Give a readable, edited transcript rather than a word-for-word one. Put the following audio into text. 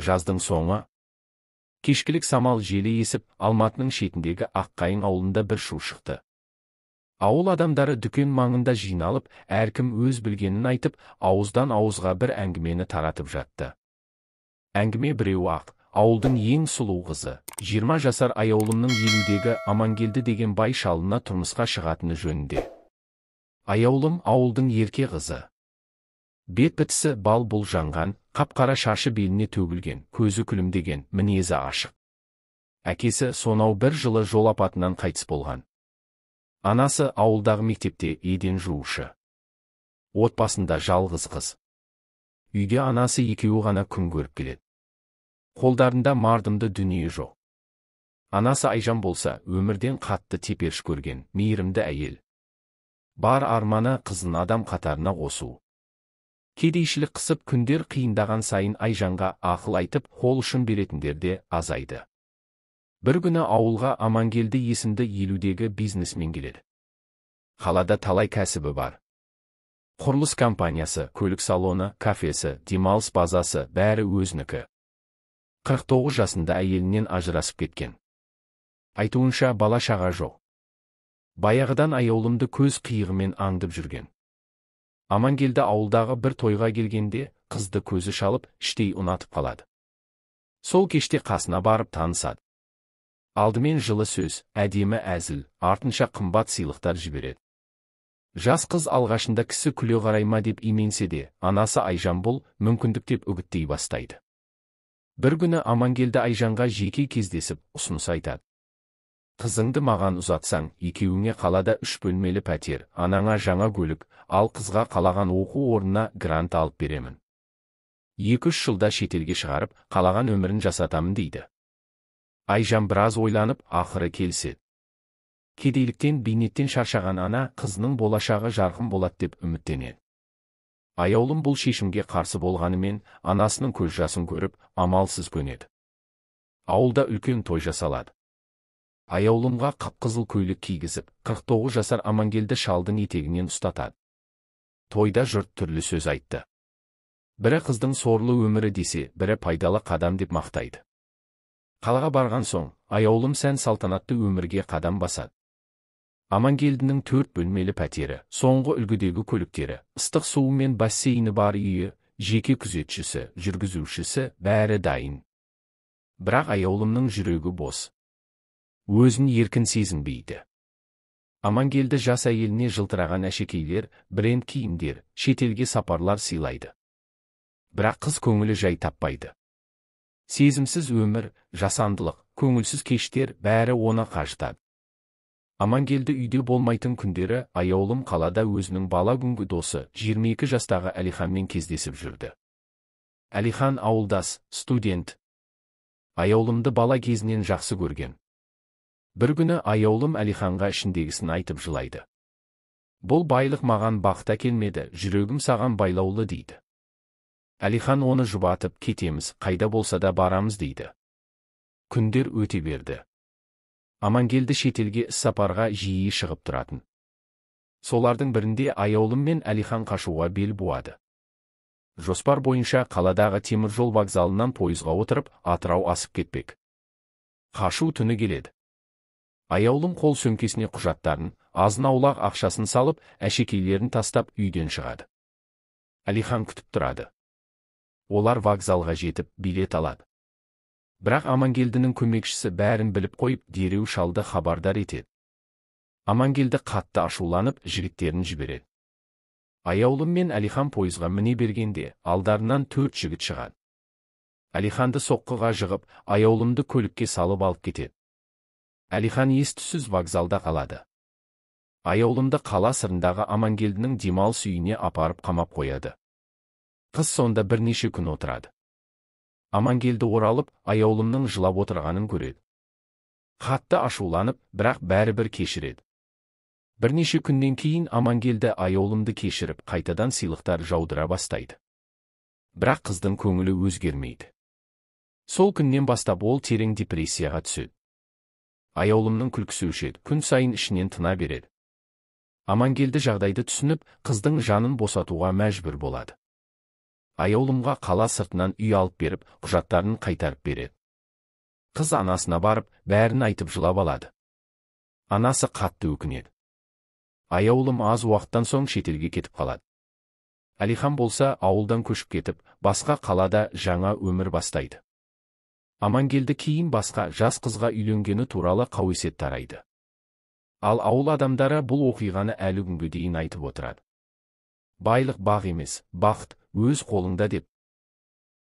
Жаздың соңы. Кешкілік самал желі есіп, Алматының шетіндегі Аққайың ауылында бір шу шықты. Ауыл адамдары дүкен маңында жиналып, әркім өз білгенін айтып, ауыздан ауызға бір әңгімені таратып жатты. Әңгіме біреу ақ, ауылдың ең сұлу қызы, 20 жасар аяулымның 50-дегі Амангелді деген бай шалына тұрмысқа шығатыны жөнінде. Аяулым ауылдың ерке қызы. Бет бітісі бал бұл жанған, қап-қара шашы беліне төгілген, көзі күлімдеген, мінезі ашық. Әкесі сонау бір жылы жол апатынан қайтыс болған. Анасы ауылдағы мектепте еден жуушы. Отбасында жалғыз қыз. Үйде анасы екеуі ғана күн көріп келеді. Қолдарында мардымды дүние жоқ. Анасы Айжан болса, өмірден қатты теперіш көрген, мейірімді әйел. Бар арманы қызын адам қатарына қосу. Кедейшілік қысып күндер қиындаған сайын Айжанға ақыл айтып, қол ұшын беретіндер де азайды. Бір күні ауылға Амангелді есімді 50-дегі бизнесмен келеді. Қалада талай кәсібі бар. Құрылыс компаниясы, көлік салоны, кафесі, демалыс базасы, бәрі өзінікі. 49 жасында әйелінен ажырасып кеткен. Айтуынша бала шаға жоқ. Баяғыдан аяулымды көз қиығымен аңдып жүрген. Амангелді ауылдағы бір тойға келгенде, қызды көзі шалып, іштей ұнатып қалады. Сол кеште қасына барып танысады. Алдымен жылы сөз, әдемі әзіл, артынша қымбат сыйлықтар жібереді. Жас қыз алғашында кісі күле қарайма деп именсе де, анасы Айжан бұл мүмкіндік деп үгіттей бастайды. Бір күні Амангелді Айжанға жеке кездесіп, ұсыныс айтады. Қызыңды маған ұзатсаң, екеуіңе қалада 3 бөлмелі пәтер, анаңа жаңа көлік, ал қызға қалаған оқу орнына грант алып беремін. 2-3 жылда шетелге шығарып, қалаған өмірін жасатамын дейді. Айжан біраз ойланып, ақыры келіседі. Кедейліктен бейнеттен шаршаған ана қызының болашағы жарқын болады деп үміттенеді. Аяулым бұл шешімге қарсы болғанымен, анасының көз жасын көріп, амалсыз көнеді. Ауылда үлкен той жасалады. Аяулымға қып-қызыл көйлек кигізіп, 49 жасар Амангелді шалдың етегінен ұстатады. Тойда жұрт түрлі сөз айтты. Бірі қыздың сорлы өмірі десе, бірі пайдалы қадам деп мақтайды. Қалаға барған соң, аяулым сән салтанатты өмірге қадам басады. Амангелдінің 4 бөлмелі пәтері, соңғы үлгідегі көліктері, ыстық суы мен бассейні бар үйі, жеке күзетшісі, жүргізушісі, бәрі дайын. Бірақ аяулымның жүрегі бос. Өзін еркін сезінбейді. Амангелді жас әйеліне жылтыраған әшекейлер, бренд киімдер, шетелге сапарлар сыйлайды. Бірақ қыз көңілі жай таппайды. Сезімсіз өмір, жасандылық, көңілсіз кештер бәрі оны қажытады. Амангелді үйде болмайтын күндері аяулым қалада өзінің бала күнгі досы 22 жастағы Әлиханмен кездесіп жүрді. Әлихан ауылдас, студент. Аяулымды бала кезінен жақсы көрген. Бір күні аяулым Әлиханға ішіндегісін айтып жылайды. Бұл байлық маған бақыт әкелмеді, жүрегім саған байлаулы дейді. Әлихан оны жұбатып, кетеміз, қайда болса да барамыз дейді. Күндер өте берді. Амангелді шетелге іссапарға жиі шығып тұратын. Солардың бірінде аяулым мен Әлихан қашуға бел буады. Жоспар бойынша қаладағы теміржол вокзалынан пойызға отырып, Атырау асып кетпек. Қашу түні келеді. Аяулым қол сөмкесіне құжаттарын, азын-аулақ ақшасын салып, әшекейлерін тастап үйден шығады. Әлихан күтіп тұрады. Олар вокзалға жетіп, билет алады. Бірақ Амангелдінің көмекшісі бәрін біліп қойып, дереу шалды хабардар етеді. Амангелді қатты ашуланып, жігіттерін жібереді. Аяулым мен Әлихан пойызға міне бергенде, алдарынан 4 жігіт шығады. Әлиханды соққыға жығып, аяулымды көлікке салып алып кетеді. Әлихан ес-түссіз вокзалда қалады. Аяулымды қала сырындағы Амангелдінің демалыс үйіне апарып қамап қояды. Қыз сонда бірнеше күн отырады. Амангелді оралып, аяулымның жылап отырғанын көреді. Қатты ашуланып, бірақ бәрібір кешіреді. Бірнеше күннен кейін Амангелді аяулымды кешіріп, қайтадан сыйлықтар жаудыра бастайды. Бірақ қыздың көңілі өзгермейді. Сол күннен бастап ол терең депрессияға түседі. Аяулымның күлкісі өшеді, күн сайын ішінен тына береді. Амангелді жағдайды түсініп, қыздың жанын босатуға мәжбүр болады. Аяулымға қала сыртынан үй алып беріп, құжаттарын қайтарып береді. Қыз анасына барып, бәрін айтып жылап алады. Анасы қатты өкінеді. Аяулым аз уақыттан соң шетелге кетіп қалады. Әлихан болса ауылдан көшіп кетіп, басқа қалада жаңа өмір бастайды. Амангелді кейін басқа жас қызға үйленгені туралы қауесет тарайды. Ал ауыл адамдары бұл оқиғаны әлі күнге дейін айтып отырады. Байлық бақ емес, бақыт өз қолыңда деп